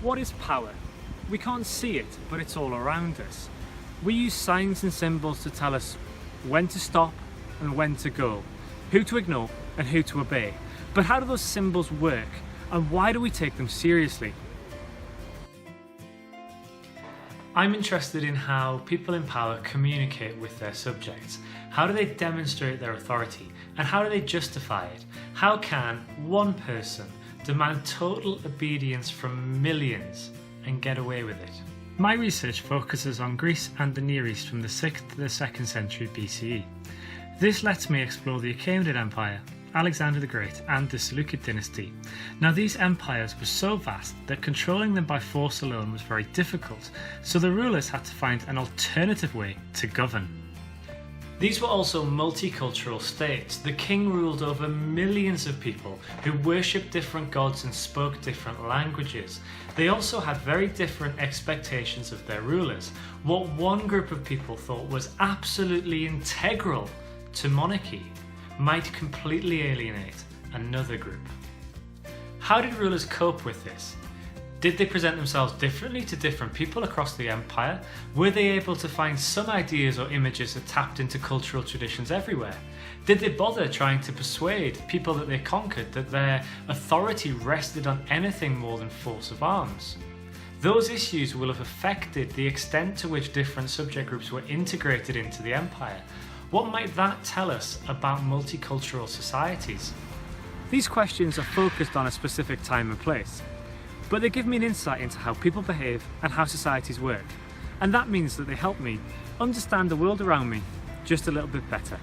What is power? We can't see it, but it's all around us. We use signs and symbols to tell us when to stop and when to go, who to ignore and who to obey. But how do those symbols work, and why do we take them seriously? I'm interested in how people in power communicate with their subjects. How do they demonstrate their authority, and how do they justify it? How can one person demand total obedience from millions and get away with it? My research focuses on Greece and the Near East from the 6th to the 2nd century BCE. This lets me explore the Achaemenid Empire, Alexander the Great and the Seleucid dynasty. Now these empires were so vast that controlling them by force alone was very difficult, so the rulers had to find an alternative way to govern. These were also multicultural states. The king ruled over millions of people who worshipped different gods and spoke different languages. They also had very different expectations of their rulers. What one group of people thought was absolutely integral to monarchy might completely alienate another group. How did rulers cope with this? Did they present themselves differently to different people across the empire? Were they able to find some ideas or images that tapped into cultural traditions everywhere? Did they bother trying to persuade people that they conquered that their authority rested on anything more than force of arms? Those issues will have affected the extent to which different subject groups were integrated into the empire. What might that tell us about multicultural societies? These questions are focused on a specific time and place, but they give me an insight into how people behave and how societies work, and that means that they help me understand the world around me just a little bit better.